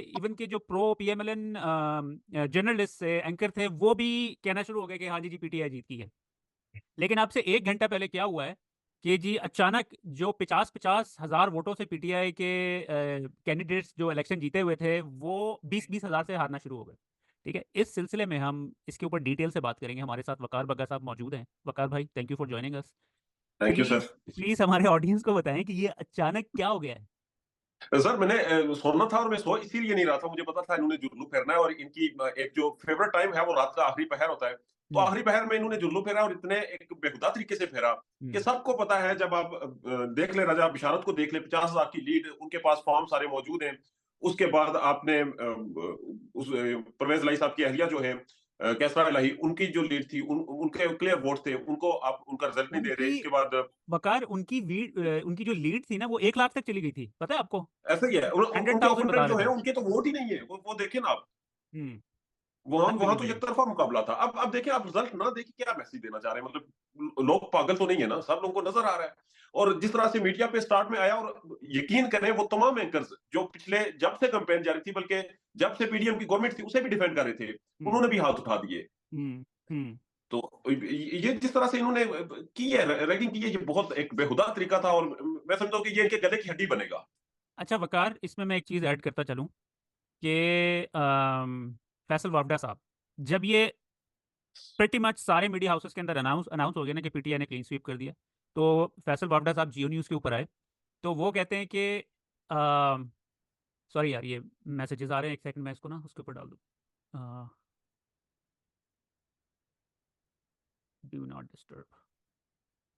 Even के जो pro PMLN journalist anchor थे वो भी कहना शुरू हो गए कि हाँ जी पीटीआई जीत की है। लेकिन अब से 1 घंटा पहले क्या हुआ है कि जी अचानक जो 50-50 हज़ार वोटों से पीटीआई के कैंडिडेट्स जो इलेक्शन जीते हुए थे वो 20-20 हज़ार से हारना शुरू हो गए। ठीक है, इस सिलसिले में हम इसके ऊपर डिटेल से बात करेंगे। हमारे साथ वकार बग्गा साहब मौजूद हैं। वकार भाई, thank you for joining us. Thank you please sir. Please हमारे ऑडियंस को बताएं कि ये अचानक क्या हो गया है। सर मैंने सोना था और मैं सो इसीलिए नहीं रहा था, मुझे पता था इन्होंने जुल्लू फेरना है और इनकी एक जो फेवरेट टाइम है वो रात का आखिरी पहर होता है। तो हम्म। आखिरी पहर में इन्होंने जुल्लू फेरा और इतने एक बेहुदा तरीके से फेरा कि हम्म। सबको पता है। जब आप देख ले राजा बिशारत को देख ले, 50,000 की लीड, उनके पास फॉर्म सारे मौजूद हैं। उसके बाद आपने उस परवेज लाई साहब की अहलिया जो है कैसरा इलाही, उनकी जो लीड थी, उनके क्लियर वोट थे, उनको आप उनका रिजल्ट नहीं दे रहे। उनकी इसके बाद वकार उनकी जो लीड थी ना वो 1 लाख तक चली गई थी, पता है आपको? ऐसा ही है, हंड्रेड उनके थाउजेंड बता ओपोनेंट जो रहे है थे। उनके तो वोट ही नहीं है, वो देखे ना आप। हम्म। वहां वहां तो अनबिलीवेबल। एक तरफा मुकाबला था। अब देखिए, आप रिजल्ट ना देखिए, क्या मैसेज देना चाह रहे हैं? मतलब लोग पागल तो नहीं है ना, सब लोगों को नजर आ रहा है। और जिस तरह से मीडिया पे स्टार्ट में आया, और यकीन करें वो तमाम एंकर्स जो पिछले जब से कैंपेन जारी थी, बल्कि जब से पीडीएम की गवर्नमेंट थी उसे भी डिफेंड कर रहे थे, हम्म। उन्होंने भी हाथ उठा दिए। हम्म। हम्म। तो ये जिस तरह से इन्होंने की है, रैगिंग की है, ये बहुत एक बेहुदा तरीका था। और मैं समझता हूँ कि ये इनके गले की हड्डी बनेगा। अच्छा वकार, इसमें मैं एक चीज़ ऐड करता चलूँ कि फैसल वावडा साहब, जब ये प्रेटी मच सारे मीडिया हाउसेस के अंदर अनाउंस अनाउंस हो गया ना कि पीटीआई ने क्लीन स्वीप कर दिया, तो फैसल वावडा साहब जियो न्यूज़ के ऊपर आए। तो वो कहते हैं कि सॉरी यार, ये मैसेजेस आ रहे हैं, एक सेकंड मैं इसको ना उसके ऊपर डाल दूँ। Do not disturb.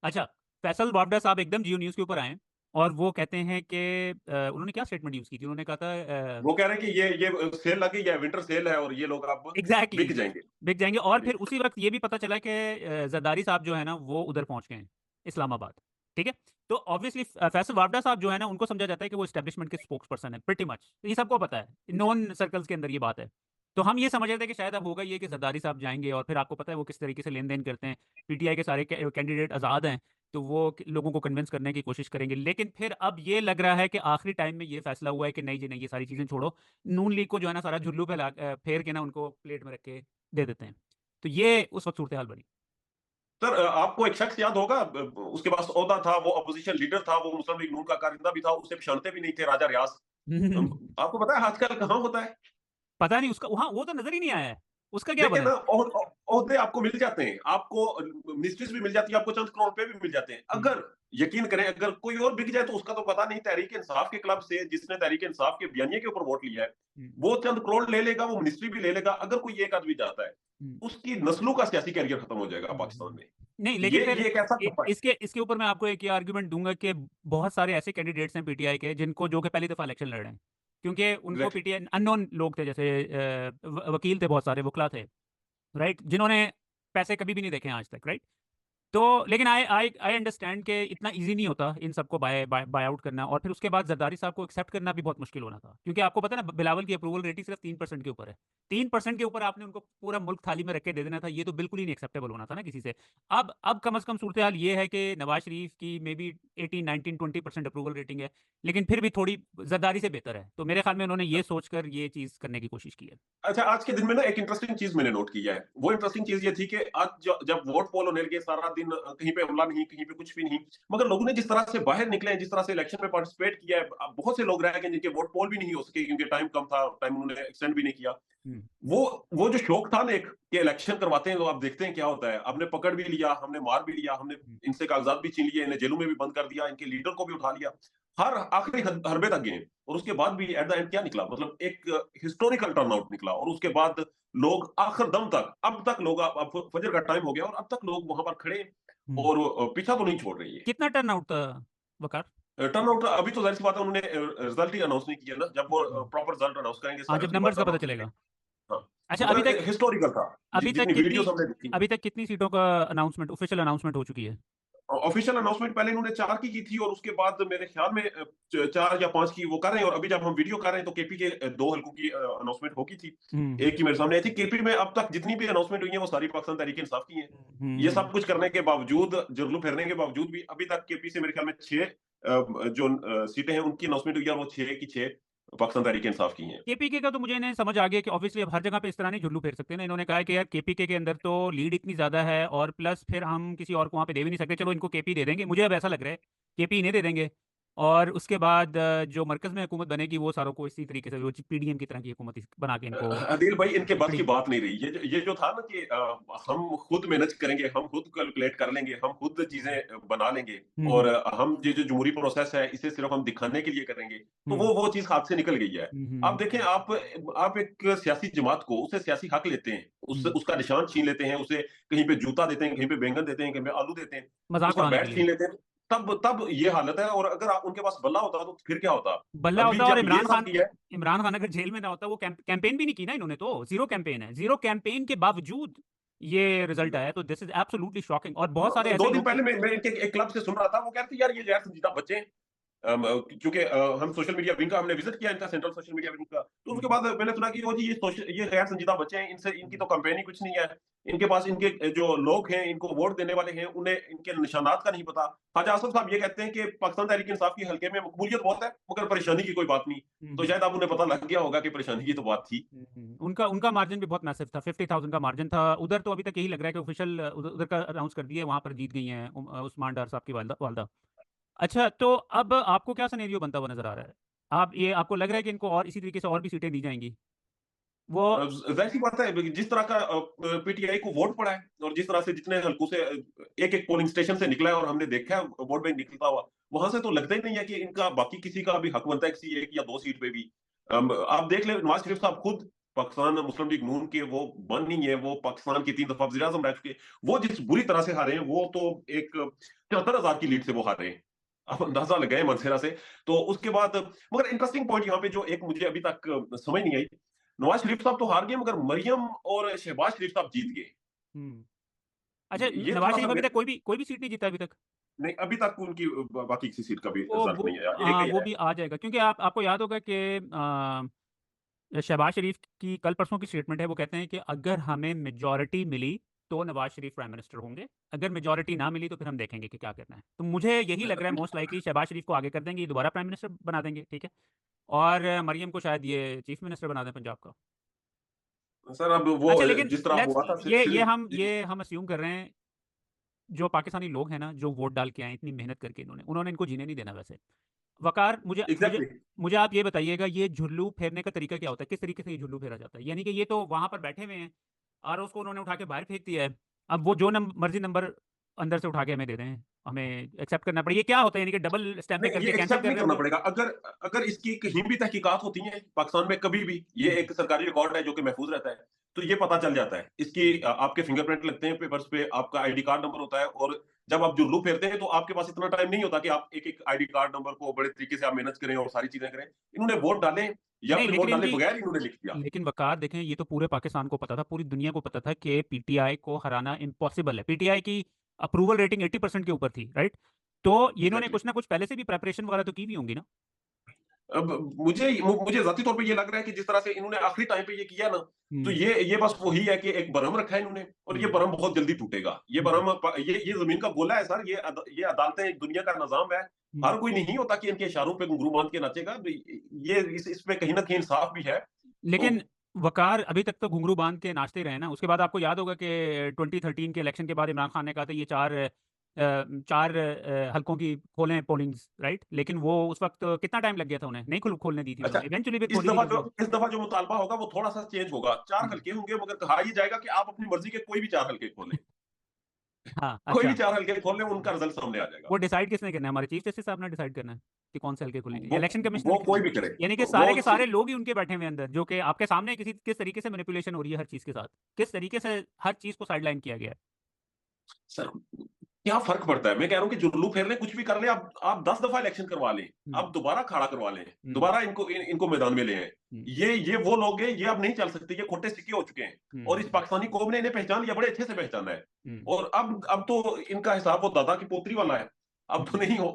अच्छा, फैसल वावडा साहब एकदम जियो न्यूज़ के ऊपर आए और वो कहते हैं कि उन्होंने क्या स्टेटमेंट यूज़ की थी, उन्होंने कहा था वो कह रहे हैं कि ये सेल लगी है, विंटर सेल है, और ये लोग अब एग्जैक्टली बिक जाएंगे। बिक जाएंगे। और जी। फिर उसी वक्त ये भी पता चला कि जरदारी साहब जो है ना वो उधर पहुंच गए हैं, इस्लामाबाद। ठीक है, तो ऑब्वियसली फैसल वावडा साहब जो है ना उनको समझा जाता है कि वो एस्टेब्लिशमेंट के स्पोक्स पर्सन है प्रीटी मच, ये सबको पता है, नॉन सर्कल्स के अंदर ये बात है। तो हम ये समझ रहे थे कि शायद अब होगा ये कि जरदारी साहब जाएंगे और फिर आपको पता है वो किस तरीके से लेन देन करते हैं, पीटीआई के सारे कैंडिडेट आज़ाद हैं, तो वो लोगों को कन्विंस करने की कोशिश करेंगे। लेकिन फिर अब ये लग रहा है कि आखिरी टाइम में ये फैसला हुआ है कि नहीं जी नहीं, ये सारी चीज़ें छोड़ो, नून लीग को जो है ना सारा झुल्लू फैला फेर के ना उनको प्लेट में रख के दे देते हैं। तो ये उस वक्त सूरत हाल बनी। सर आपको एक शख्स याद होगा, उसके पास ओहदा था, वो अपोजिशन लीडर था, वो मुस्लिम लीग नून का कारिंदा भी था, उसे पहचानते भी नहीं थे, राजा रियाज। आपको पता है आजकल कहाँ होता है? पता नहीं उसका वहां, वो तो नजर ही नहीं आया है, उसका क्या देखिए बना ना, है? ओहदे आपको मिल जाते हैं, आपको मिनिस्ट्रीज भी मिल जाती है, आपको चंद करोड़ रुपए भी मिल जाते हैं। हम्म। अगर यकीन करें, अगर कोई और बिक जाए तो उसका तो पता नहीं। तहरीक इंसाफ के क्लब से जिसने तहरीक इंसाफ के बयानिए के ऊपर वोट लिया है, हम्म। वो चंद करोड़ ले लेगा, वो मिनिस्ट्री भी ले लेगा। अगर कोई एक आदमी जाता है, हम्म। उसकी नस्लों का सियासी कैरियर खत्म हो जाएगा पाकिस्तान हम्म। में। नहीं लेकिन फिर ये एक ऐसा ठप्पा है। इसके इसके ऊपर मैं आपको एक ये आर्गुमेंट दूंगा कि बहुत सारे ऐसे कैंडिडेट्स हैं पीटीआई के जिनको जो कि पहली दफा इलेक्शन लड़ रहे हैं, क्योंकि उनको एग्जैक्टली। पीटीआई अननोन लोग थे, जैसे वकील थे, बहुत सारे वकला थे, राइट, जिन्होंने पैसे कभी भी नहीं देखे आज तक, राइट। तो लेकिन आई आई आई अंडरस्टैंड कि इतना इजी नहीं होता इन सबको बाय आउट करना, और फिर उसके बाद जरदारी साहब को एक्सेप्ट करना भी बहुत मुश्किल होना था, क्योंकि आपको पता है ना बिलावल की अप्रूवल रेटिंग सिर्फ 3% के ऊपर है। 3% के ऊपर आपने उनको पूरा मुल्क थाली में रख के दे देना था, ये तो बिल्कुल ही नहीं एक्सेप्टेबल होना था ना किसी से। अब कम अज कम सूरत हाल ये है कि नवाज शरीफ की मे बी 18, 19, 20% अप्रूवल रेटिंग है, लेकिन फिर भी थोड़ी जरदारी से बेहतर है। तो मेरे ख्याल में उन्होंने ये सोचकर ये चीज़ करने की कोशिश की है। अच्छा, आज के दिन में ना एक इंटरेस्टिंग चीज मैंने नोट किया है। वो इंटरेस्टिंग चीज ये थी कि आज जब वोट पोल होने लगे, सारा दिन कहीं पे हमला नहीं, कहीं पे कुछ भी नहीं, मगर लोगों ने जिस तरह से बाहर निकले हैं, जिस तरह से इलेक्शन में पार्टिसिपेट किया है, अब बहुत से लोग रह गए जिनके वोट पोल भी नहीं हो सके क्योंकि टाइम कम था, टाइम उन्होंने एक्सटेंड भी नहीं किया। हम्म। वो वो जो शौक था ना एक, कि इलेक्शन करवाते हैं तो आप देखते हैं क्या होता है। हमने पकड़ भी लिया, हमने मार भी लिया, हमने हम्म। इनसे कागजात भी छीन लिए, इन्हें जेलों में भी बंद कर दिया, इनके लीडर को भी उठा लिया, हर आखिरी हरबे तक गए। और उसके बाद भी एट द एंड क्या निकला? मतलब एक हिस्टोरिकल टर्नआउट निकला। और उसके बाद लोग आखिर दम तक, अब तक लोग, अब फजर का टाइम हो गया और अब तक लोग वहां पर खड़े हैं, हम्म। और पीछा तो नहीं छोड़ रही है। कितना टर्न आउट था वकार? टर्नआउट अभी तो जाहिर सी बात है, उन्होंने रिजल्ट ही अनाउंस नहीं किया ना। जब वो हम्म। प्रॉपर रिजल्ट अनाउंस करेंगे हाँ, सारे, जब उसके बाद नंबर्स का पता अनाउंस चलेगा। करेंगे। हाँ। अच्छा, मगर हिस्टोरिकल था, जितनी वीडियोस हमने देखी। अभी तक कितनी सीटों का अनाउंसमेंट, ऑफिशियल अनाउंसमेंट हो चुकी है? ऑफिशियल अनाउंसमेंट पहले इन्होंने 4 की थी, और उसके बाद मेरे ख्याल में 4 या 5 की वो कर रहे हैं। और अभी जब हम वीडियो कर रहे हैं तो केपी के 2 हलकों की अनाउंसमेंट होगी थी। हम्म। एक की मेरे सामने आई थी। केपी में अब तक जितनी भी अनाउंसमेंट हुई है वो सारी पाकिस्तान तहरीक इंसाफ की हैं। ये हम्म। सब कुछ करने के बावजूद, जुर्लू फेरने के बावजूद भी, अभी तक केपी से मेरे ख्याल में 6 जो सीटें हैं उनकी अनाउंसमेंट हुई है, और वो 6 की 6 पाकिस्तान तहरीक इंसाफ की हैं। केपीके का तो मुझे इन्हें समझ आ गया कि ऑब्वियसली अब हर जगह पे इस तरह नहीं जुल्लू फेर सकते ना। इन्होंने कहा है कि यार केपीके के अंदर तो लीड इतनी ज्यादा है और प्लस फिर हम किसी और को वहाँ पे दे भी नहीं सकते, चलो इनको केपी दे देंगे। मुझे अब ऐसा लग रहा है केपी इन्हें दे देंगे और उसके बाद जो मरकज में हुकूमत बनेगी वो सारों को इसी तरीके से वो पीडीएम की तरह की हुकूमत बना के इनको अदील भाई, इनके बस की बड़ी। बात नहीं रही। ये जो था ना कि हम खुद मैनेज करेंगे, हम खुद कैलकुलेट कर लेंगे, हम खुद हम्म चीजें बना लेंगे, हम्म और हम ये जो जमहूरी प्रोसेस है इसे सिर्फ हम दिखाने के लिए करेंगे, तो हम्म वो चीज हाथ से निकल गई है। आप देखें, हम्म आप एक सियासी जमात को उससे सियासी हक लेते हैं, उससे हम्म, उसका निशान छीन लेते हैं, उसे कहीं पे जूता देते हैं, कहीं पे बैंगन देते हैं, कहीं पे आलू देते हैं, मजाक उसका उड़ाने के बैट छीन लिए। लेते हैं। तब ये हालत है। और अगर उनके पास बल्ला होता तो फिर क्या होता? बल्ला अभी होता और जब ये इमरान सब खान, किया है, इमरान खान अगर जेल में ना होता, वो कैंपेन भी नहीं की ना इन्होंने, तो जीरो कैंपेन है, जीरो कैंपेन के बावजूद ये रिजल्ट आया, तो दिस इज एब्सोल्युटली शॉकिंग। और बहुत सारे ऐसे दो दिन लोग थे। पहले मैं इनके एक क्लब से सुन रहा था, वो कहते यार ये गैर संजीदा बच्चे हैं। क्योंकि हम सोशल मीडिया विंग का हमने विजिट किया, इनका सेंट्रल सोशल मीडिया विंग का, तो उसके हम्म, बाद मैंने सुना कि वो जी ये गैर संजीदा बच्चे हैं, इनसे इनकी तो कंपेन ही कुछ नहीं है, इनके पास इनके जो लोग हैं, इनको वोट देने वाले हैं, उन्हें इनके निशानात का नहीं पता। ख्वाजा आसफ साहब ये कहते हैं कि पाकिस्तान तहरीक इंसाफ की हल्के में मकबूलियत बहुत है, मगर परेशानी की कोई बात नहीं। तो हम्म, शायद अब उन्हें पता लग गया होगा कि परेशानी की तो बात थी। उनका उनका मार्जिन भी बहुत मैसिव था, 50,000 का मार्जिन था उधर। तो अभी तक यही लग रहा है कि ऑफिशियल उधर उधर का अनाउंस कर दिया है, वहां पर जीत गई हैं उस्मान डार साहब की वालदा। अच्छा, तो अब आपको क्या सिनेरियो बनता हुआ नजर आ रहा है? आप ये आपको लग रहा है कि इनको और इसी तरीके से और भी सीटें दी जाएंगी? वो जाहिर सी बात है, जिस तरह का पीटीआई को वोट पड़ा है, और जिस तरह से जितने हल्कों से एक एक पोलिंग स्टेशन से निकला है, और हमने देखा है वोट बैंक निकलता हुआ, वहां से तो लगता ही नहीं है कि इनका बाकी किसी का भी हक बनता है किसी एक या दो सीट पे भी। आप देख ले, नवाज शरीफ साहब खुद पाकिस्तान मुस्लिम लीग नून के वो बन नहीं है, वो पाकिस्तान की 3 दफा वज़ीर आज़म रह चुके, वो जिस बुरी तरह से हारे हैं, वो तो एक 73,000 की लीड से वो हारे हैं। आप अंदाजा लगाए मनसेरा से। तो उसके बाद, मगर इंटरेस्टिंग पॉइंट यहाँ पे जो एक मुझे अभी तक समझ नहीं आई, नवाज शरीफ साहब तो हार गए, मगर मरियम और शहबाज शरीफ साहब जीत गए। हम्म अच्छा, ये नवाज थोड़ा सा शरीफ अभी तक कोई भी सीट नहीं जीता अभी तक। नहीं, अभी तक उनकी बाकी किसी सीट का भी वो रिजल्ट वो नहीं आया, एक हाँ, ही वो है। भी आ जाएगा, क्योंकि आपको याद होगा कि शहबाज शरीफ की कल परसों की स्टेटमेंट है। वो कहते हैं कि अगर हमें मेजॉरिटी मिली तो नवाज शरीफ प्राइम मिनिस्टर होंगे, अगर मेजॉरिटी ना मिली तो फिर हम देखेंगे कि क्या करना है। तो मुझे यही लग रहा है मोस्ट लाइकली शहबाज शरीफ को आगे कर देंगे, ये दोबारा प्राइम मिनिस्टर बना देंगे, ठीक है। और मरियम को शायद ये चीफ मिनिस्टर बना दें पंजाब का। सर अब वो अच्छा, लेकिन जिस तरह लेट्स हुआ था ये हम अस्यूम कर रहे हैं, जो पाकिस्तानी लोग हैं ना, जो वोट डाल के आए इतनी मेहनत करके, इन्होंने उन्होंने इनको जीने नहीं देना वैसे। वकार, मुझे मुझे एग्जैक्टली। मुझे आप ये बताइएगा, ये झुल्लू फेरने का तरीका क्या होता है? किस तरीके से ये झुल्लू फेरा जाता है? यानी कि ये तो वहां पर बैठे हुए हैं और उसको उन्होंने उठा के बाहर फेंक दिया है। अब वो जो मर्जी नंबर अंदर से उठा के हमें दे रहे हैं, हमें एक्सेप्ट करना पड़ेगा। ये क्या होता है? यानी कि डबल स्टैंपिंग नहीं, ये करके कैंसिल एक्सेप्ट कर नहीं रहे हैं करना वो? पड़ेगा। अगर अगर इसकी कहीं भी तहकीकात होती हैं पाकिस्तान में कभी भी, ये हम्म एक सरकारी रिकॉर्ड है जो कि महफूज रहता है, तो ये पता चल जाता है। इसकी आपके फिंगरप्रिंट लगते हैं पेपर्स पे, आपका आईडी कार्ड नंबर होता है, और जब आप जुल्लू फेरते हैं तो आपके पास इतना टाइम नहीं होता कि आप एक एक आईडी कार्ड नंबर को बड़े तरीके से आप मैनेज करें और सारी चीजें करें। इन्होंने वोट डाले, या नहीं, फिर लेकिन वोट डाले इनकी, बगैर इन्होंने लिख दिया। लेकिन वकार देखें, ये तो पूरे पाकिस्तान को पता था, पूरी दुनिया को पता था कि पीटीआई को हराना इम्पॉसिबल है। पीटीआई की अप्रूवल रेटिंग 80% के ऊपर थी, राइट? तो इन्होंने एग्जैक्टली। कुछ ना कुछ पहले से भी प्रेपरेशन वगैरह तो की भी होंगी ना। अब मुझे जाती तौर पे ये लग रहा है कि जिस तरह से इन्होंने आखिरी टाइम पे ये किया ना, तो हम्म ये बस वही है कि एक भरम रखा है इन्होंने, और ये हम्म भरम बहुत जल्दी टूटेगा। ये हम्म भरम ये जमीन का गोला है सर, ये अदालतें एक दुनिया का निजाम है। हम्म। हर कोई नहीं होता कि इनके इशारों पे घुंघरू बांध के नाचेगा। ये इस पे कहीं ना कहीं इंसाफ भी है। तो लेकिन वकार अभी तक तो घुंघरू बांध के नाचते ही रहे ना। उसके बाद आपको याद होगा कि 2013 के इलेक्शन के बाद इमरान खान ने कहा था ये चार हलकों की खोलें पोलिंग्स, राइट? लेकिन वो उस वक्त कितना टाइम लग गया था उन्हें, नहीं खोलने दी थी अच्छा, उन्होंने, इवेंचुअली भी खोली थी क्योंकि इस दफा जो मुतालबा होगा वो थोड़ा सा चेंज होगा। 4 हम्म, हल्के होंगे, मगर कहा ये जाएगा कि आप अपनी मर्जी के कोई भी 4 हल्के खोलें। हाँ, कोई भी अच्छा। 4 हल्के खोल लें, उनका रिजल्ट सामने आ जाएगा। वो डिसाइड किसने करना है? हमारे चीफ जस्टिस साहब ने डिसाइड करना है कि कौन से हल्के खुलेंगे, या वो इलेक्शन कमीशन वो ने करना कोई है? भी करे। यानी कि वो सारे के सारे लोग ही उनके बैठे हुए हैं अंदर, जो कि आपके सामने किस तरीके से मैनिपुलेशन हो रही है हर चीज के साथ, किस तरीके से हर चीज को साइडलाइन किया गया है। सर, क्या फर्क पड़ता है? मैं कह रहा हूँ कि जुल्लू फेर लें, कुछ भी कर लें, आप 10 दफा इलेक्शन करवा लें, हम्म आप दोबारा खड़ा करवा लें, हम्म दोबारा इनको मैदान में ले आए। हम्म ये वो लोग हैं, ये अब नहीं चल सकते, ये खोटे सिक्के हो चुके हैं। और इस हम्म पाकिस्तानी कौम ने इन्हें पहचान लिया, बड़े अच्छे से पहचाना है। हम्म और अब तो इनका हिसाब वो दादा की पोतरी वाला है। अब तो हम्म। नहीं हो,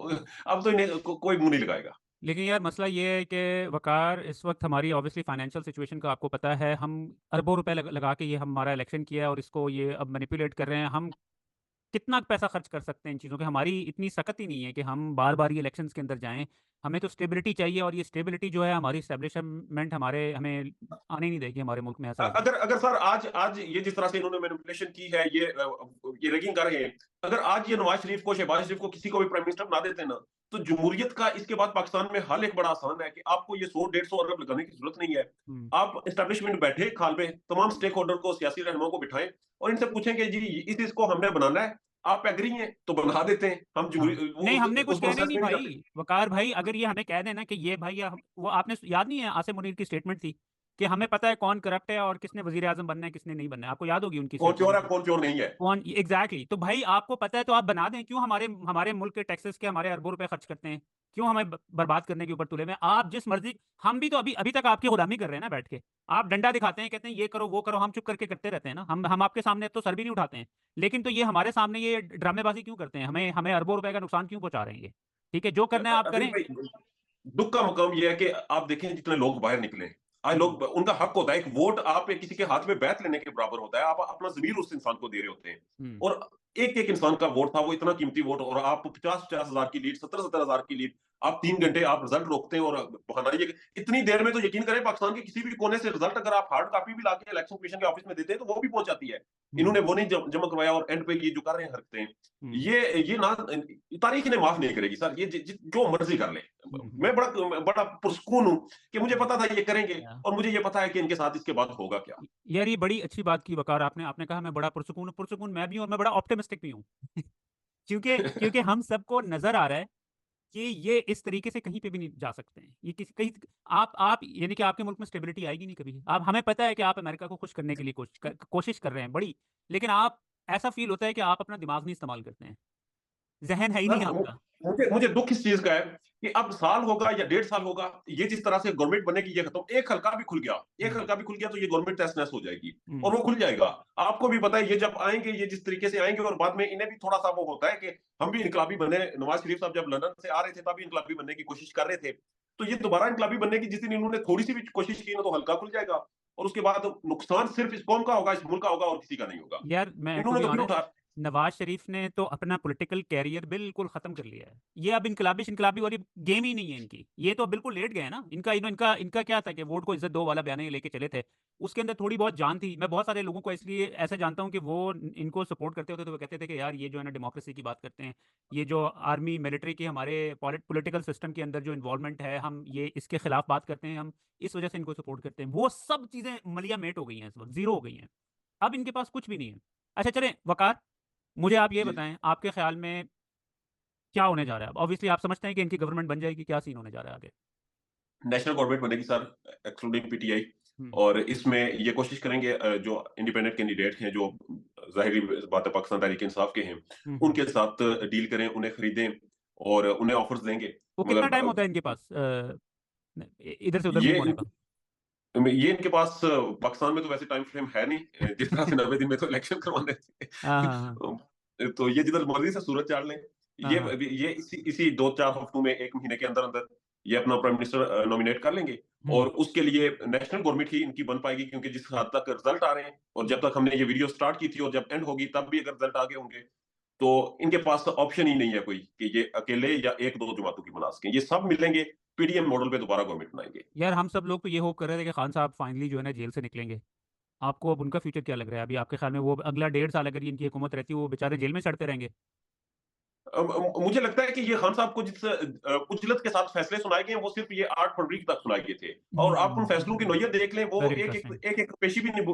अब तो इन्हें कोई मुंह नहीं लगाएगा। लेकिन यार मसला ये है कि वकार, इस वक्त हमारी ऑब्वियसली फाइनेंशियल सिचुएशन का आपको पता है। हम अरबों रुपए लगा के ये हमारा इलेक्शन किया है और इसको ये अब मैनिपुलेट कर रहे हैं हम। कितना पैसा खर्च कर सकते हैं इन चीज़ों पे? हमारी इतनी सकत ही नहीं है कि हम बार बार ये इलेक्शंस के अंदर जाएं। हमें तो स्टेबिलिटी चाहिए, और ये स्टेबिलिटी जो है हमारी स्टैब्लिशमेंट हमें आने नहीं देगी हमारे मुल्क में, ऐसा लग रहा अगर अगर सर आज आज ये जिस तरह से इन्होंने मैनिपुलेशन की है, ये रैगिंग कर रहे हैं, अगर आज ये नवाज शरीफ को, शहबाज शरीफ को, किसी को भी प्राइम मिनिस्टर बना देते हैं ना, तो जमहूरियत का इसके बाद पाकिस्तान में हल एक बड़ा आसान है कि आपको ये 100-150 अरब लगाने की जरूरत नहीं है। है। आप एस्टेब्लिशमेंट बैठे खाल में, तमाम स्टेक होल्डर को, सियासी रहनुमाओं को बिठाएं और इनसे पूछें कि जी इस इसको हमने बनाना है, आप एग्री हैं तो बना देते हैं, हम हाँ, जमहूरी वो नहीं हमने कुछ उस कहना ही प्रोसेस नहीं में नहीं भाई। जाते। वकार भाई, अगर ये हमें कह देना कि ये भाई वो आपने याद नहीं है आसिम मुनीर की स्टेटमेंट थी कि हमें पता है कौन करप्ट है और किसने वजीर आजम बनना है, किसने नहीं बनना है। आपको याद होगी उनकी कौन चोर है स्टेटमेंट? कौन चोर नहीं है। कौन एग्जैक्टली तो भाई आपको पता है तो आप बना दें। क्यों हमारे हमारे मुल्क के टैक्सेस के हमारे अरबों रुपए खर्च करते हैं? क्यों हमें बर्बाद करने के ऊपर तुले में? आप जिस मर्जी, हम भी तो अभी अभी तक आपकी गुलामी कर रहे हैं ना बैठ के। आप डंडा दिखाते हैं, कहते हैं ये करो वो करो, हम चुप करके करते रहते हैं ना। हम आपके सामने तो सर भी नहीं उठाते हैं। लेकिन तो ये हमारे सामने ये ड्रामेबाजी क्यों करते हैं? हमें हमें अरबों रुपए का नुकसान क्यों पहुंचा रहे हैं ये? ठीक है, जो करना है आप अभी करें। भाई दुख का मकाम यह है कि आप देखें जितने लोग बाहर निकले, आज हम्म, लोग, उनका हक होता है, एक वोट आप किसी के हाथ में बैत लेने के बराबर होता है, आप अपना जमीर उस इंसान को दे रहे होते हैं। हम्म, और एक एक इंसान का वोट था, वो इतना कीमती वोट, और आप 50-50 हजार की लीड, 70-70 हजार की लीड, आप 3 घंटे आप रिजल्ट रोकते हैं। और बहाना ये इतनी देर में, तो यकीन करें पाकिस्तान के किसी भी कोने से रिजल्ट अगर आप हार्ड कॉपी भी लाके इलेक्शन कमीशन के ऑफिस में देते हैं तो वो भी पहुंच जाती है। हम्म, इन्होंने वो नहीं जमा करवाया, और एंड पे ये जो कर रहे हैं हरकतें, हम्म, ये ना, तारीख इन्हें माफ नहीं करेगी सर, ये जो मर्जी कर ले। हम्म, मैं बड़ा बड़ा पुरस्कून हूं कि मुझे पता था ये करेंगे, हम्म। और मुझे ये पता है कि इनके साथ इसके बाद होगा क्या। यार ये बड़ी अच्छी बात की वकार आपने। आपने कहा मैं बड़ा पुरसुकून हूं। पुरसुकून मैं भी हूं, और मैं बड़ा ऑप्टिमिस्टिक भी हूँ। क्योंकि क्योंकि हम सबको नजर आ रहा है कि ये इस तरीके से कहीं पे भी नहीं जा सकते हैं। ये किसी कहीं आप यानी कि आपके मुल्क में स्टेबिलिटी आएगी नहीं कभी। आप, हमें पता है कि आप अमेरिका को खुश करने के लिए कोशिश कर रहे हैं बड़ी, लेकिन आप, ऐसा फील होता है कि आप अपना दिमाग नहीं इस्तेमाल करते हैं। जहन है ही सर नहीं आपका। मुझे मुझे दुख इस चीज का है कि अब साल होगा या 1.5 साल होगा, ये जिस तरह से गवर्नमेंट बनेगी ये खत्म, एक हल्का भी खुल गया, एक हम्म, हल्का भी खुल गया तो ये गवर्नमेंट तहस नहस हो जाएगी। हम्म, और वो खुल जाएगा, आपको भी पता है, ये जब आएंगे, ये जिस तरीके से आएंगे, और बाद में इन्हें भी थोड़ा सा वो होता है कि हम भी इनकलाबी बने। नवाज शरीफ साहब जब लंदन से आ रहे थे तभी इनकलाबी बनने की कोशिश कर रहे थे, तो ये दोबारा इनकलाबी बनने की जिस दिन इन्होंने थोड़ी सी भी कोशिश की ना, तो हल्का खुल जाएगा। और उसके बाद नुकसान सिर्फ इस कौम का होगा, इस मुल्क का होगा, और किसी का नहीं होगा। यार मैं टू इन्होंने बी तो फिर ऑनेस्ट, उठा। नवाज शरीफ ने तो अपना पॉलिटिकल कैरियर बिल्कुल खत्म कर लिया है। ये अब इनकलाबी शिनकलाबी वाली गेम ही नहीं है इनकी। ये तो बिल्कुल लेट गए हैं ना। इनका क्या था कि वोट को इज्जत दो वाला बयान ये लेके चले थे। उसके अंदर थोड़ी बहुत जान थी। मैं बहुत सारे लोगों को इसलिए ऐसे जानता हूँ कि वो इनको सपोर्ट करते होते तो वो कहते थे कि यार ये जो है ना डेमोक्रेसी की बात करते हैं, ये जो आर्मी मिलिट्री की हमारे पॉलिटिकल सिस्टम के अंदर जो इन्वॉल्वमेंट है, हम ये इसके खिलाफ बात करते हैं, हम इस वजह से इनको सपोर्ट करते हैं। वो सब चीजें मलिया मेट हो गई हैं, इस वक्त जीरो हो गई हैं। अब इनके पास कुछ भी नहीं है। अच्छा चलें वकार, मुझे आप ये जी, बताएं आपके ख्याल में क्या होने जा रहा है? अब ऑब्वियसली आप समझते हैं कि इनकी गवर्नमेंट बन जाएगी, क्या सीन होने जा रहा है आगे? नेशनल गवर्नमेंट बनेगी सर, एक्सक्लूडिंग पीटीआई। हम्म, और इसमें ये कोशिश करेंगे, जो इंडिपेंडेंट कैंडिडेट हैं, जो जाहिर बात है पाकिस्तान तहरीक इंसाफ के हैं, हम्म। उनके साथ डील करें, उन्हें खरीदें और उन्हें ऑफर्स देंगे। वो कितना मगर टाइम होता है इनके पास इधर से उधर मूव ये होने का? ये इनके पास, पाकिस्तान में तो वैसे टाइम फ्रेम है नहीं, जिस तरह से 90 दिन में तो इलेक्शन करवाने थे। हाँ, हाँ, तो ये जिधर मर्जी से सूरत चाड़ लें। हाँ, हाँ, ये इसी इसी 2-4 हफ्तों में, 1 महीने के अंदर अंदर ये अपना प्राइम मिनिस्टर नॉमिनेट कर लेंगे। हम्म। और उसके लिए नेशनल गवर्नमेंट ही इनकी बन पाएगी, क्योंकि जिस हद तक रिजल्ट आ रहे हैं, और जब तक हमने ये वीडियो स्टार्ट की थी, और जब एंड होगी तब भी अगर रिजल्ट आगे होंगे, तो इनके पास ऑप्शन ही नहीं है कोई कि ये अकेले या एक दो जमातों की बना सकें। ये सब मिलेंगे, पीडीएम मॉडल पे दोबारा गवर्नमेंट बनाएंगे। यार हम सब लोग तो ये होप कर रहे थे कि खान साहब फाइनली जो है ना जेल से निकलेंगे। आपको अब उनका फ्यूचर क्या लग रहा है? अभी आपके ख्याल में वो अगला 1.5 साल अगर इनकी हुकूमत रहती है, वो बेचारे जेल में सड़ते रहेंगे? मुझे लगता है कि ये खान साहब को जिस उजलत के साथ फैसले सुनाए गए हैं, वो सिर्फ ये 8 फरवरी तक सुनाए गए थे। और आप उन फैसलों की नौयत देख लें, वो वेरी एक इंटरेस्टिंग। एक पेशी भी नहीं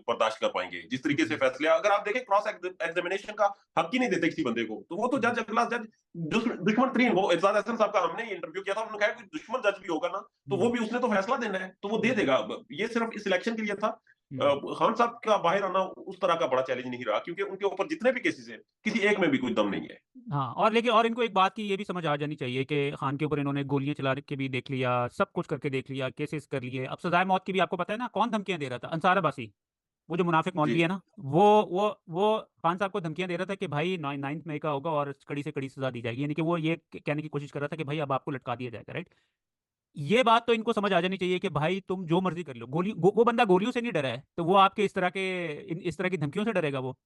बर्दाश्त कर पाएंगे, जिस तरीके से फैसले। अगर आप देखें, क्रॉस एग्जामिनेशन का हक ही नहीं देते किसी बंदे को, तो वो तो जज, अगला जज दुश्मन तरीन, वो एजाज हसन साहब का हमने इंटरव्यू किया था, उन्होंने कहा कोई दुश्मन जज भी होगा ना, तो वो भी उसने तो फैसला देना है, तो वो दे देगा। ये सिर्फ इस इलेक्शन के लिए था। खान साहब का बाहर आना उस तरह का बड़ा चैलेंज नहीं रहा, क्योंकि उनके ऊपर जितने भी केसेस हैं, किसी एक में भी कोई दम नहीं है। हाँ, और लेकिन और इनको एक बात की ये भी समझ आ जानी चाहिए कि खान के ऊपर इन्होंने गोलियां चला के भी देख लिया, सब कुछ करके देख लिया, केसेस कर लिए। अब सजाए मौत की भी आपको पता है ना कौन धमकियां दे रहा था? अंसार अब्बासी, वो जो मुनाफिक जी। मौलवी है ना, वो खान साहब को धमकियां दे रहा था कि भाई 9 मई का होगा और कड़ी से कड़ी सजा दी जाएगी। यानी कि वो ये कहने की कोशिश कर रहा था कि भाई अब आपको लटका दिया जाएगा, राइट? ये बात तो इनको समझ आ जानी चाहिए कि भाई तुम जो मर्जी कर लो। वो बंदा गोलियों से नहीं डरा है, तो वो आपके इस तरह की धमकियों से डरेगा वो?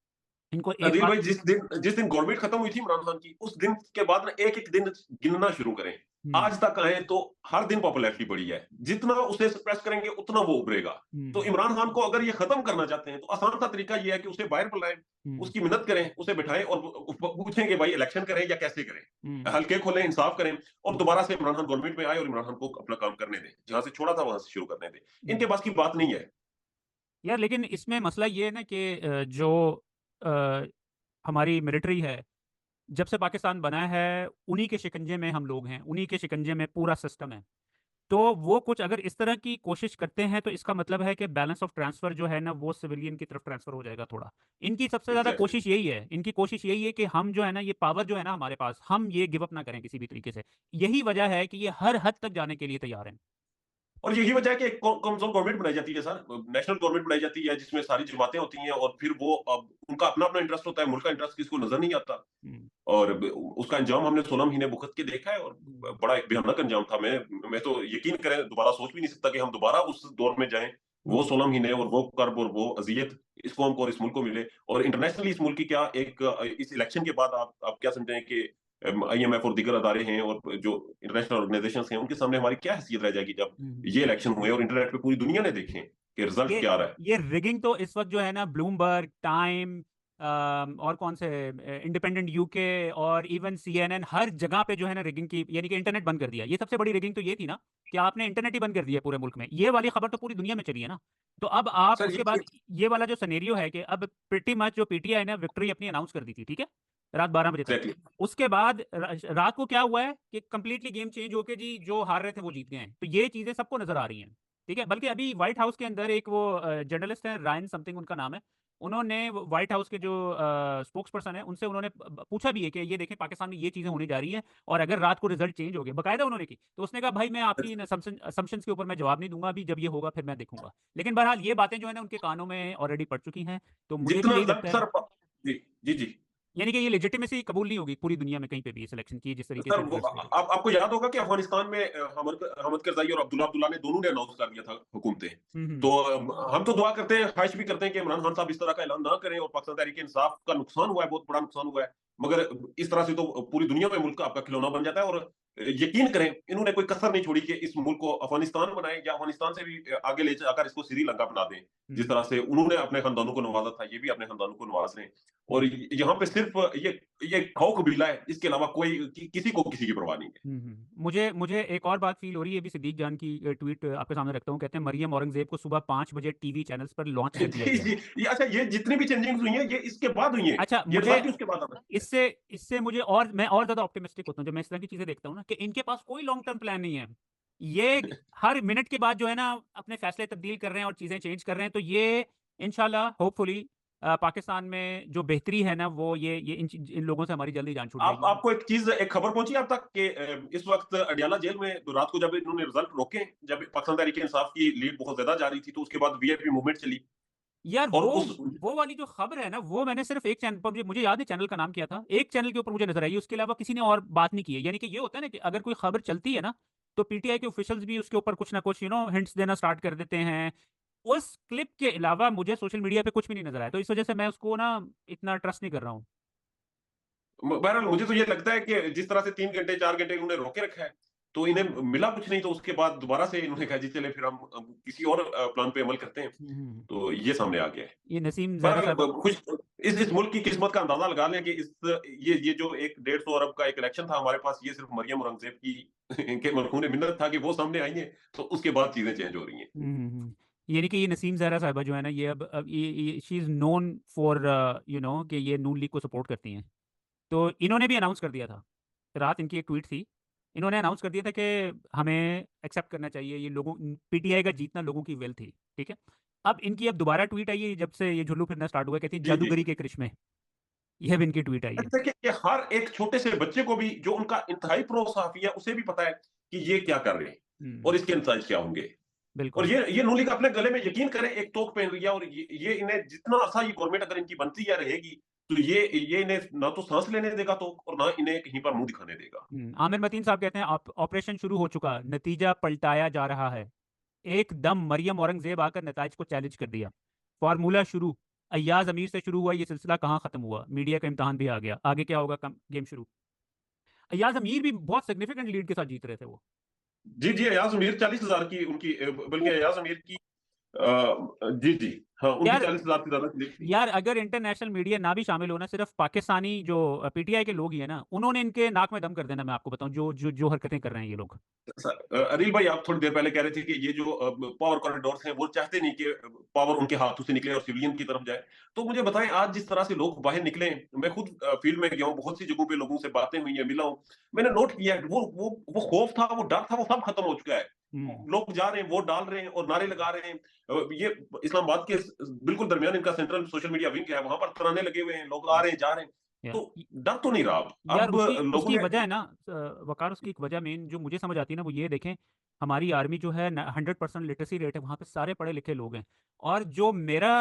इनको एक अदील बात। भाई, जिस दिन गवर्नमेंट खत्म हुई थी इमरान खान की, उस दिन के बाद ना एक एक दिन गिनना शुरू करें। आज तक आए तो हर दिन पॉपुलैरिटी बढ़ी है, जितना उसे सप्रेस करेंगे उतना वो उभरेगा। तो इमरान खान को अगर ये खत्म करना चाहते हैं तो आसान सा तरीका ये है कि उसे बाहर बुलाएं, उसकी मिन्नत करें, उसे बिठाएं और पूछें कि भाई इलेक्शन करें या कैसे करें, हल्के खोलें, इंसाफ करें और दोबारा से इमरान खान गवर्नमेंट में आए और इमरान खान को अपना काम करने दें, जहां से छोड़ा था वहां से शुरू करने दें। इनके पास की बात नहीं है। यार लेकिन इसमें मसला ये है ना कि जो अ, हमारी मिलिट्री है, जब से पाकिस्तान बना है उन्हीं के शिकंजे में हम लोग हैं, उन्हीं के शिकंजे में पूरा सिस्टम है। तो वो कुछ अगर इस तरह की कोशिश करते हैं तो इसका मतलब है कि बैलेंस ऑफ ट्रांसफर जो है ना वो सिविलियन की तरफ ट्रांसफर हो जाएगा थोड़ा। इनकी सबसे ज्यादा एग्जैक्टली। कोशिश यही है, इनकी कोशिश यही है कि हम जो है ना, ये पावर जो है ना हमारे पास, हम ये गिव अप ना करें किसी भी तरीके से। यही वजह है कि ये हर हद तक जाने के लिए तैयार हैं। और यही वजह है कि एक कमजोर गवर्नमेंट बनाई जाती है सर, नेशनल गवर्नमेंट बनाई जाती है जिसमें सारी जमातें होती हैं और फिर वो अब उनका अपना अपना इंटरेस्ट होता है, मुल्क का इंटरेस्ट किसी को नजर नहीं आता। हम्म, और उसका अंजाम हमने 16 महीने भुगत के देखा है और हम्म, बड़ा एक भयानक अंजाम था। मैं तो यकीन करें दोबारा सोच भी नहीं सकता कि हम दोबारा उस दौर में जाएं। वो हम्म, 16 महीने और वो कर्ब और वो अजियत इस कौम को और इस मुल्क को मिले। और इंटरनेशनली इस मुल्क की क्या एक इस इलेक्शन के बाद आप क्या समझें कि IMF और दीगर अदारे हैं और जो इंटरनेशनल ऑर्गेनाइजेशंस हैं उनके सामने हमारी क्या हैसियत रह जाएगी जब हम्म। ये इलेक्शन हुए और इंटरनेट पे पूरी दुनिया ने देखे कि रिजल्ट ये क्या आ रहा है। ये रिगिंग तो इस वक्त जो है ना, ब्लूमबर्ग, टाइम, और कौन से, इंडिपेंडेंट यूके और इवन CNN, हर जगह पे जो है ना रिगिंग की, यानी कि इंटरनेट बंद कर दिया। ये सबसे बड़ी रिगिंग तो ये थी ना कि आपने इंटरनेट ही बंद कर दिया पूरे मुल्क में। ये वाली खबर तो पूरी दुनिया में चली है ना। तो अब आप सर उसके ये बाद ये वाला जो सिनेरियो है कि अब प्रिटी मच जो PTI ने विक्ट्री अपनी अनाउंस कर दी थी, ठीक है, रात 12 बजे तक। एग्जैक्टली। उसके बाद रात को क्या हुआ है कि कंप्लीटली गेम चेंज होके जी जो हार रहे थे वो जीत गए हैं। तो ये चीजें सबको नजर आ रही हैं, ठीक है। बल्कि अभी व्हाइट हाउस के अंदर एक वो जर्नलिस्ट है, रायन समथिंग उनका नाम है, उन्होंने व्हाइट हाउस के जो स्पोक्स पर्सन है उनसे उन्होंने पूछा भी है कि ये देखें पाकिस्तान में ये चीजें होने जा रही हैं और अगर रात को रिजल्ट चेंज हो गए, बकायदा उन्होंने की। तो उसने कहा भाई मैं आपकी असम्पशंस के ऊपर मैं जवाब नहीं दूंगा, अभी जब ये होगा फिर मैं देखूंगा। लेकिन बहरहाल ये बातें जो है ना उनके कानों में ऑलरेडी पड़ चुकी हैं। तो मुझे भी जितना यही लगता रिजल्ट है, सर, जी जी जी। यानी कि ये लेजिटिमेसी कबूल नहीं होगी पूरी दुनिया में कहीं पे भी सिलेक्शन की, जिस तरीके सर से वो रिजल्ट्स देखे। आपको याद होगा कि अफगानिस्तान में हमद करजाई और अब्दुल्ला अब्दुल्ला ने दोनों ने अनाउंस कर दिया था हुकूमतें। हम्म, तो हम तो दुआ करते हैं, ख्वाहिश भी करते हैं कि इमरान खान साहब इस तरह का ऐलान ना करें और पाकिस्तान तहरीक इंसाफ का नुकसान हुआ है, बहुत बड़ा नुकसान हुआ है। मगर इस तरह से तो पूरी दुनिया में मुल्क आपका खिलौना बन जाता है। और यकीन करें इन्होंने कोई कसर नहीं छोड़ी कि इस मुल्क को अफगानिस्तान बनाए या अफगानिस्तान से भी आगे ले जाकर इसको श्रीलंका बना दें। जिस हम्म, तरह से उन्होंने अपने खानदानों को नवाजा था, ये भी अपने खानदानों को नवाज रहे हैं। और हम्म, यहाँ पे सिर्फ ये खाओ कबीला है, इसके अलावा कोई किसी को किसी की परवाह नहीं है। मुझे मुझे एक और बात फील हो रही है, भी सिद्दीक जान की ट्वीट आपके सामने रखता हूँ। कहते हैं मरियम औरंगजेब को सुबह 5 बजे टीवी चैनल्स पर लॉन्च कर दिया जी गया। जी। ये अच्छा, ये जितनी भी चेंजिंग्स हुई हैं ये इसके बाद हुई हैं। अच्छा, ये मुझे रिजल्ट भी उसके बाद आता है। इससे इससे मुझे और मैं और ज्यादा ऑप्टिमिस्टिक होता हूँ जब मैं इस तरह की चीजें देखता हूँ ना, कि इनके पास कोई लॉन्ग टर्म प्लान नहीं है। ये हर मिनट के बाद जो है ना अपने फैसले तब्दील कर रहे हैं और चीजें चेंज कर रहे हैं। तो ये इंशाल्लाह होपफुली पाकिस्तान में जो बेहतरी है ना वो ये इन लोगों से हमारी जल्दी जान छूट आप जाएगी। आपको एक खबर पहुंची आप तक कि इस वक्त अडियाला जेल में तो रात को जब इन्होंने रिजल्ट रोके, जब पाकिस्तान तहरीक इंसाफ की लीड बहुत ज्यादा जा रही थी, तो उसके बाद VIP मूवमेंट चली। यार और उस वो वाली जो खबर है ना, वो मैंने सिर्फ एक चैनल पर, मुझे याद है चैनल का नाम क्या था, एक चैनल के ऊपर मुझे नजर आई, उसके अलावा किसी ने और बात नहीं की है। यानी कि ये होता है ना कि अगर कोई खबर चलती है ना तो PTI के ऑफिशियल्स भी उसके ऊपर कुछ ना कुछ हिंट्स देना स्टार्ट कर देते हैं। उस क्लिप के अलावा मुझे सोशल मीडिया पे कुछ भी नहीं नजर आया, तो इस वजह से मैं उसको ना इतना ट्रस्ट नहीं कर रहा हूँ। बहरहाल मुझे तो ये लगता है कि जिस तरह से 3 घंटे 4 घंटे इन्होंने रोके रखा है, तो इन्हें मिला कुछ नहीं, तो उसके बाद दोबारा से इन्होंने कहा जी चले फिर हम किसी और प्लान पे अमल करते हैं। हम्म। तो ये सामने आ गया है। ये नसीम जहरा बहरहाल साहब। कुछ इस मुल्क की किस्मत का अंदाजा लगा लें कि ये जो एक 150 अरब का एक इलेक्शन था हमारे पास, ये सिर्फ मरियम औरंगजेब की इनके मरहूम मिन्नत था कि वो सामने आई है, तो उसके बाद चीजें चेंज हो रही हैं। यानी कि ये नसीम जहरा साहिबा जो है ना, ये अब ये शी इज नोन फॉर कि ये नून लीग को सपोर्ट करती हैं। तो इन्होंने भी अनाउंस कर दिया था, रात इनकी एक ट्वीट थी, इन्होंने अनाउंस कर दिया था कि हमें एक्सेप्ट करना चाहिए ये लोगों, PTI का जीतना लोगों की विल थी, ठीक है। अब इनकी अब दोबारा ट्वीट आई है जब से ये झुल्लू फिरना स्टार्ट हुआ, कहती है जी जी। जादूगरी के करिश्मे। ये अब इनकी ट्वीट आई है। देखिए कि हर एक छोटे से बच्चे को भी जो उनका इंतहाई प्रो सहाफी है उसे भी पता है कि ये क्या कर रहे हैं और हम्म, इसके नतीजे क्या होंगे। और बिल्कुल। ये नूली का अपने गले में यकीन करें एक तोक पहन लिया। और ये इन्हें जितना अर्सा ये गवर्नमेंट अगर इनकी बनती या रहेगी, तो ये इन्हें ना तो सांस लेने देगा तो और ना इन्हें कहीं पर मुंह दिखाने देगा। आमिर मतीन साहब कहते हैं ऑपरेशन शुरू हो चुका, नतीजा पलटाया जा रहा है। एकदम मरियम औरंगजेब आकर नताज को चैलेंज कर दिया, फार्मूला शुरू, अय्याज अमीर से शुरू हुआ ये सिलसिला, कहाँ खत्म हुआ? मीडिया का इम्तहान भी आ गया, आगे क्या होगा? गेम शुरू। अय्याज अमीर भी बहुत सिग्निफिकेंट लीड के साथ जीत रहे थे वो। जी जी, अयाज अमीर 40,000 की उनकी, बल्कि अयाज अमीर की जी जी, हाँ उनकी यार 40,000 से ज्यादा क्लिक थी। यार अगर इंटरनेशनल मीडिया ना भी शामिल होना, सिर्फ पाकिस्तानी जो पीटीआई के लोग ही है ना, उन्होंने इनके नाक में दम कर देना। मैं आपको बताऊं, जो जो जो हरकतें कर रहे हैं ये लोग। अनिल भाई, आप थोड़ी देर पहले कह रहे थे कि ये जो पावर कॉरिडोर्स हैं वो चाहते नहीं कि पावर उनके हाथों से निकले और सिविलियन की तरफ जाए। तो मुझे बताएं, आज जिस तरह से लोग बाहर निकले, मैं खुद फील्ड में गया हूँ, बहुत सी जगहों पे लोगों से बातें हुई हैं, मिला हूँ, मैंने नोट किया है, वो खौफ था, वो डर था, वो सब खत्म हो चुका है। लोग जा रहे हैं, वोट डाल रहे हैं और नारे लगा रहे हैं। ये इस्लामाबाद के बिल्कुल दरमियान इनका सेंट्रल सोशल मीडिया विंग है, वहां पर तराने लगे हुए हैं, लोग आ रहे हैं, जा रहे हैं। या, तो डर तो नहीं रहा अब। यार अब उसकी लोगों उसकी ने, वजह है ना वकार, उसकी एक वजह मेन जो मुझे समझ आती है ना, वो ये देखें, हमारी आर्मी जो है 100% लिटरेसी रेट है, वहाँ पे सारे पढ़े लिखे लोग हैं। और जो मेरा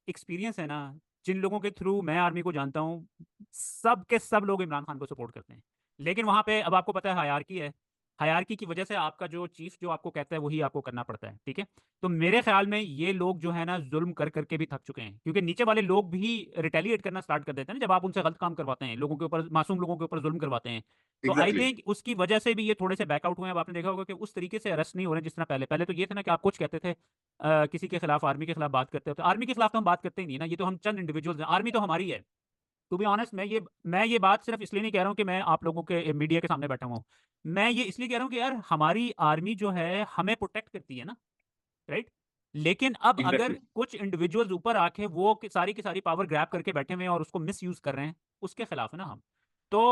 एक्सपीरियंस है ना, जिन लोगों के थ्रू मैं आर्मी को जानता हूँ, सब के सब लोग इमरान खान को सपोर्ट करते हैं। लेकिन वहाँ पे अब आपको पता है हायरार्की है, हायरार्की की वजह से आपका जो चीफ जो आपको कहता है वही आपको करना पड़ता है, ठीक है। तो मेरे ख्याल में ये लोग जो है ना, जुल्म कर करके भी थक चुके हैं, क्योंकि नीचे वाले लोग भी रिटेलिएट करना स्टार्ट कर देते हैं ना, जब आप उनसे गलत काम करवाते हैं, लोगों के ऊपर, मासूम लोगों के ऊपर जुल्म करवाते हैं। तो आई एग्जैक्टली, थिंक उसकी वजह से भी ये थोड़े से बैकआउट हुए हैं। अब आपने देखा होगा कि उस तरीके से अरेस्ट नहीं हो रहे जिस तरह पहले। पहले तो ये था ना कि आप कुछ कहते थे, किसी के खिलाफ, आर्मी के खिलाफ बात करते हो, तो आर्मी के खिलाफ तो हम बात करते ही नहीं ना, ये तो हम चंद इंडिविजुअल्स हैं, आर्मी तो हमारी है। टू बी ऑनेस्ट, मैं ये बात सिर्फ इसलिए नहीं कह रहा हूँ कि मैं आप लोगों के मीडिया के सामने बैठा हुआ हूँ। मैं ये इसलिए कह रहा हूँ कि यार हमारी आर्मी जो है हमें प्रोटेक्ट करती है ना, राइट। लेकिन अब अगर एग्जैक्टली, कुछ इंडिविजुअल्स ऊपर आके वो सारी की सारी पावर ग्रैब करके बैठे हुए हैं और उसको मिस यूज कर रहे हैं, उसके खिलाफ है ना हम। तो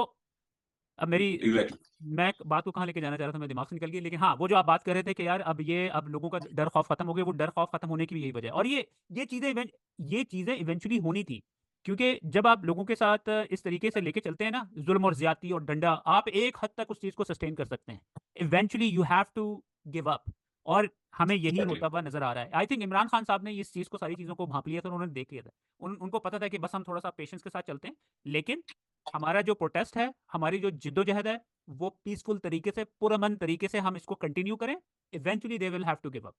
अब मेरी एग्जैक्टली। मैं बात को कहाँ लेके जाना चाह रहा था, मेरे दिमाग से निकल गई। लेकिन हाँ, वो जो आप बात कर रहे थे कि यार अब लोगों का डर खौफ खत्म हो गया, वो डर खौफ खत्म होने की भी यही वजह है। और ये चीजें इवेंचुअली होनी थी, क्योंकि जब आप लोगों के साथ इस तरीके से लेके चलते हैं ना, जुल्म और ज्यादती और डंडा, आप एक हद तक उस चीज को सस्टेन कर सकते हैं। Eventually you have to give up. और हमें यही एग्जैक्टली। होता हुआ नजर आ रहा है। आई थिंक इमरान खान साहब ने इस चीज को, सारी चीजों को भांप लिया था, उन्होंने देख लिया था। उनको पता था कि बस हम थोड़ा सा पेशेंस के साथ चलते हैं, लेकिन हमारा जो प्रोटेस्ट है, हमारी जो जिद्दोजहद है, वो पीसफुल तरीके से, पुरअमन तरीके से हम इसको कंटिन्यू करें। Eventually they will have to give up.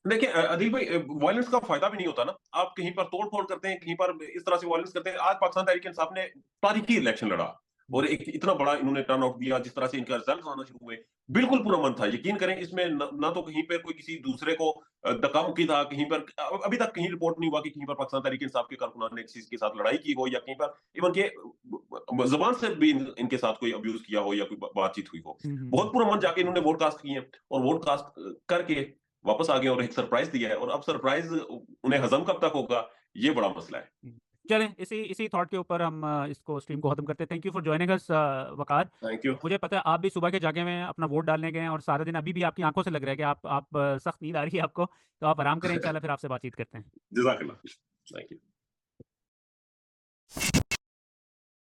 देखिए अदिल भाई, वायलेंस का फायदा भी नहीं होता ना। आप कहीं पर तोड़ फोड़ करते हैं, कहीं पर इस तरह से वायलेंस करते हैं। आज पाकिस्तान तहरीक इंसाफ ने तारीखी इलेक्शन लड़ा और एक इतना बड़ा इन्होंने टर्न आउट दिया, जिस तरह से इनका रिजल्ट आना शुरू हुए, बिल्कुल पूरा मन था। यकीन करें, इसमें ना तो कहीं पर कोई किसी दूसरे को धक्का मुक्की था, कहीं पर अभी तक कहीं रिपोर्ट नहीं हुआ कि कहीं पर पाकिस्तान तहरीक इंसाफ के कारकुनान ने किसी के साथ लड़ाई की हो, या कहीं पर इवन के जबान से भी इनके साथ कोई अब्यूज किया हो या कोई बातचीत हुई हो। बहुत पूरा मन जाके इन्होंने वोट कास्ट किए और वोट कास्ट करके वापस आ गए और एक सरप्राइज दिया है। और अब सरप्राइज उन्हें हजम कब तक होगा, ये बड़ा मसला है। चलें, इसी इसी थॉट के ऊपर हम इसको स्ट्रीम को खत्म करते हैं। Thank you for joining us Waqar. Thank you. मुझे पता है आप भी सुबह के जागे में अपना वोट डालने गए हैं, और सारा दिन अभी भी आपकी आंखों से लग रहा है कि आप सख्त नींद आ रही है आपको। तो आप आराम करें, इंशाल्लाह फिर आपसे बातचीत करते हैं। जजाकल्लाह। Thank you.